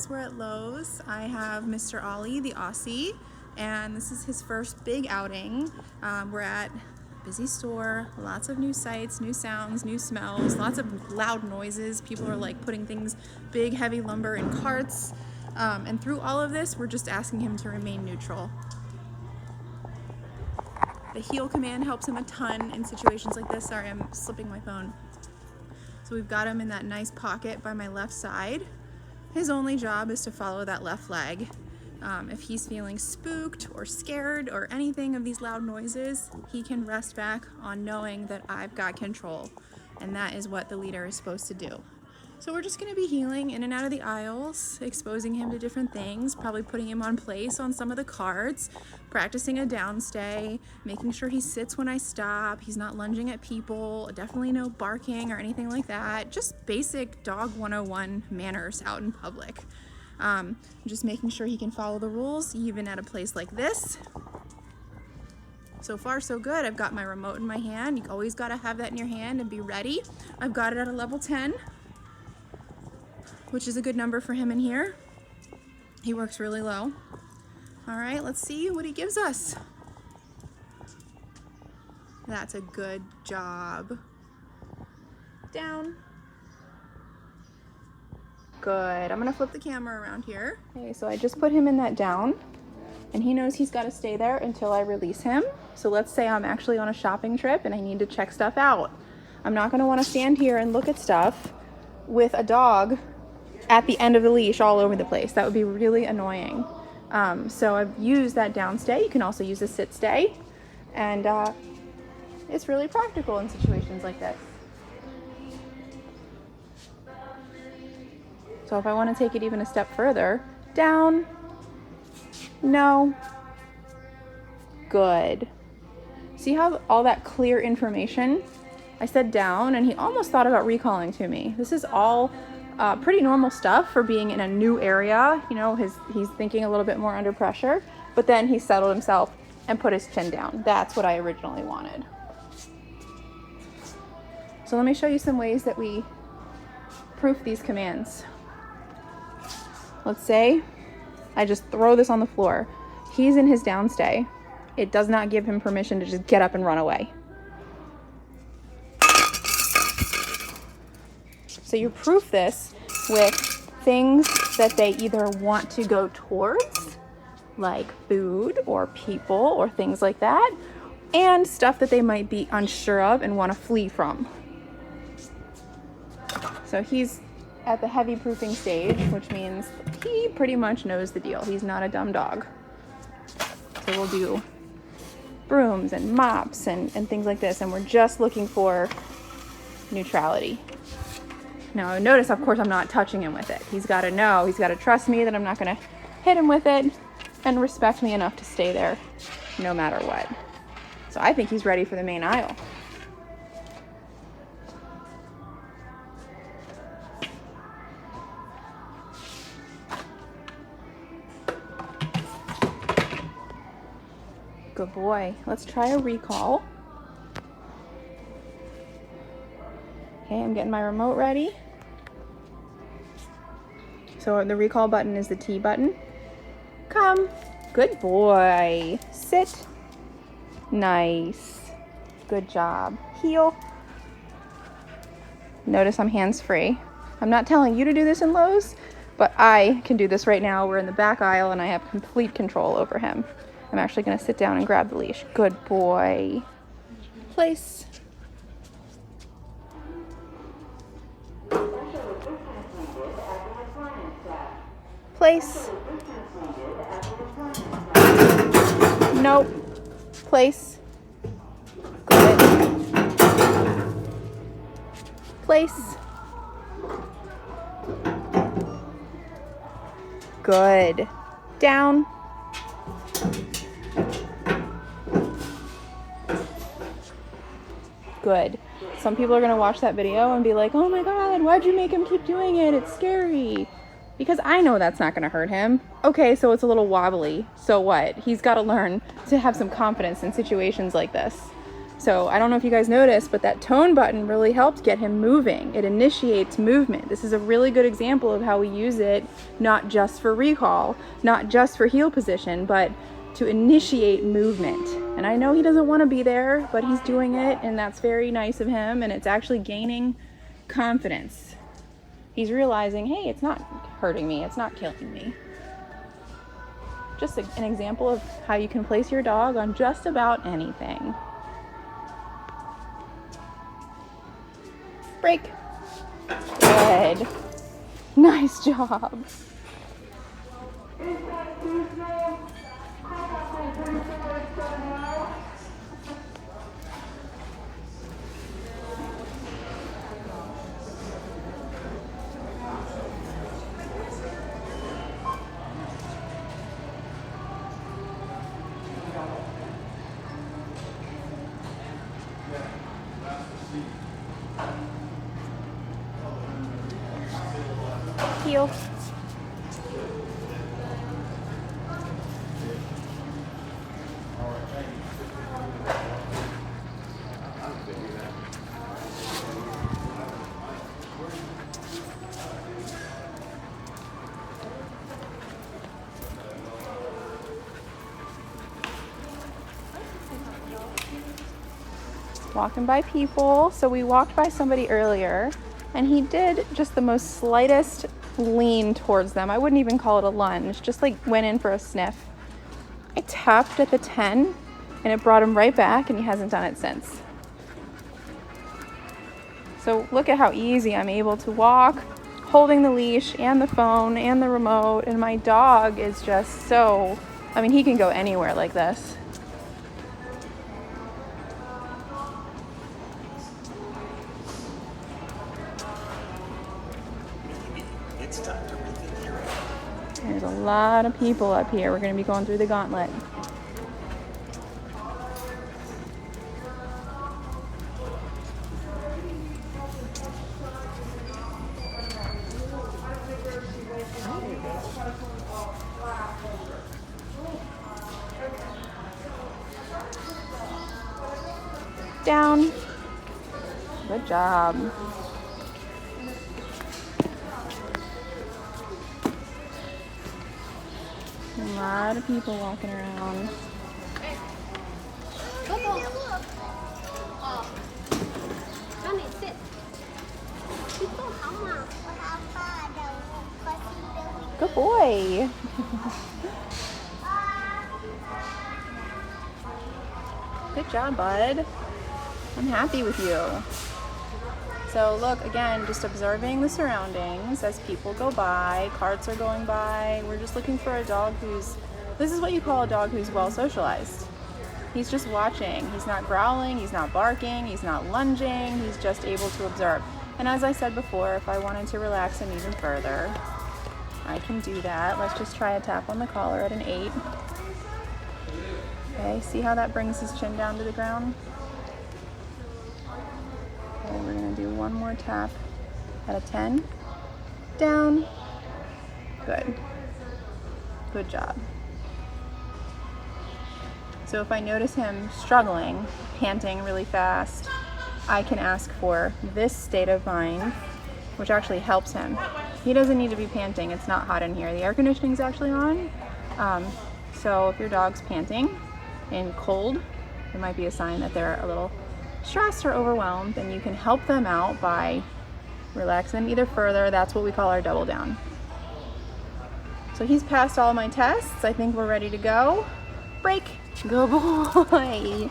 guys, we're at Lowe's. I have Mr. Ollie the Aussie, and this is his first big outing. We're at a busy store, lots of new sights, new sounds, new smells, lots of loud noises. People are like putting things, big heavy lumber in carts. And through all of this, we're just asking him to remain neutral. The heel command helps him a ton in situations like this. Sorry, I'm slipping my phone. So we've got him in that nice pocket by my left side. His only job is to follow that left leg. If he's feeling spooked or scared or anything of these loud noises, he can rest back on knowing that I've got control. And that is what the leader is supposed to do. So we're just gonna be heeling in and out of the aisles, exposing him to different things, probably putting him on place on some of the carts, practicing a downstay, making sure he sits when I stop, he's not lunging at people, definitely no barking or anything like that. Just basic dog 101 manners out in public. Just making sure he can follow the rules, even at a place like this. So far, so good. I've got my remote in my hand. You always gotta have that in your hand and be ready. I've got it at a level 10. Which is a good number for him in here. He works really low. All right, let's see what he gives us. That's a good job. Down. Good. I'm gonna flip the camera around here. Okay, so I just put him in that down, and he knows he's gotta stay there until I release him. So let's say I'm actually on a shopping trip and I need to check stuff out. I'm not gonna wanna stand here and look at stuff with a dog at the end of the leash all over the place. That would be really annoying. So I've used that down stay. You can also use a sit stay. And it's really practical in situations like this. So if I want to take it even a step further, down, no, good. See how all that clear information? I said down and he almost thought about recalling to me. This is all pretty normal stuff for being in a new area. You know, he's thinking a little bit more under pressure, but then he settled himself and put his chin down. That's what I originally wanted. So let me show you some ways that we proof these commands. Let's say I just throw this on the floor. He's in his downstay. It does not give him permission to just get up and run away. So you proof this with things that they either want to go towards, like food or people or things like that, and stuff that they might be unsure of and want to flee from. So he's at the heavy proofing stage, which means he pretty much knows the deal. He's not a dumb dog. So we'll do brooms and mops and things like this, and we're just looking for neutrality. Now notice, of course, I'm not touching him with it. He's got to know, he's got to trust me that I'm not going to hit him with it and respect me enough to stay there no matter what. So I think he's ready for the main aisle. Good boy. Let's try a recall. Okay, I'm getting my remote ready. So the recall button is the T button. Come. Good boy. Sit. Nice. Good job. Heel. Notice I'm hands-free. I'm not telling you to do this in Lowe's, but I can do this right now. We're in the back aisle and I have complete control over him. I'm actually going to sit down and grab the leash. Good boy. Place. Place. Nope. Place. Good. Place. Good. Down. Good. Some people are going to watch that video and be like, oh my God, why'd you make him keep doing it? It's scary. Because I know that's not going to hurt him. Okay, so it's a little wobbly. So what? He's got to learn to have some confidence in situations like this. So I don't know if you guys noticed, but that tone button really helps get him moving. It initiates movement. This is a really good example of how we use it, not just for recall, not just for heel position, but to initiate movement. And I know he doesn't want to be there, but he's doing it, and that's very nice of him, and it's actually gaining confidence. He's realizing, hey, it's not hurting me, it's not killing me. Just an example of how you can place your dog on just about anything. Break. Good. Nice job. Heel. Walking by people. So we walked by somebody earlier, and he did just the most slightest lean towards them. I wouldn't even call it a lunge, just like went in for a sniff. I tapped at the 10 and it brought him right back, and he hasn't done it since. So look at how easy I'm able to walk, holding the leash and the phone and the remote, and my dog is just so, I mean, he can go anywhere like this. There's a lot of people up here. We're going to be going through the gauntlet. Down. Good job. A lot of people walking around. Good boy. Good job, bud. I'm happy with you. So look, again, just observing the surroundings as people go by, carts are going by. We're just looking for a dog this is what you call a dog who's well socialized. He's just watching. He's not growling, he's not barking, he's not lunging, he's just able to observe. And as I said before, if I wanted to relax him even further, I can do that. Let's just try a tap on the collar at an 8. Okay, see how that brings his chin down to the ground? Okay, we're gonna do one more tap at a 10. Down. Good. Good job. So if I notice him struggling, panting really fast, I can ask for this state of mind, which actually helps him. He doesn't need to be panting. It's not hot in here. The air conditioning's actually on. So if your dog's panting and cold, it might be a sign that they're a little stressed or overwhelmed, and you can help them out by relaxing them either further. That's what we call our double down. So he's passed all my tests. I think we're ready to go. Break. Good boy.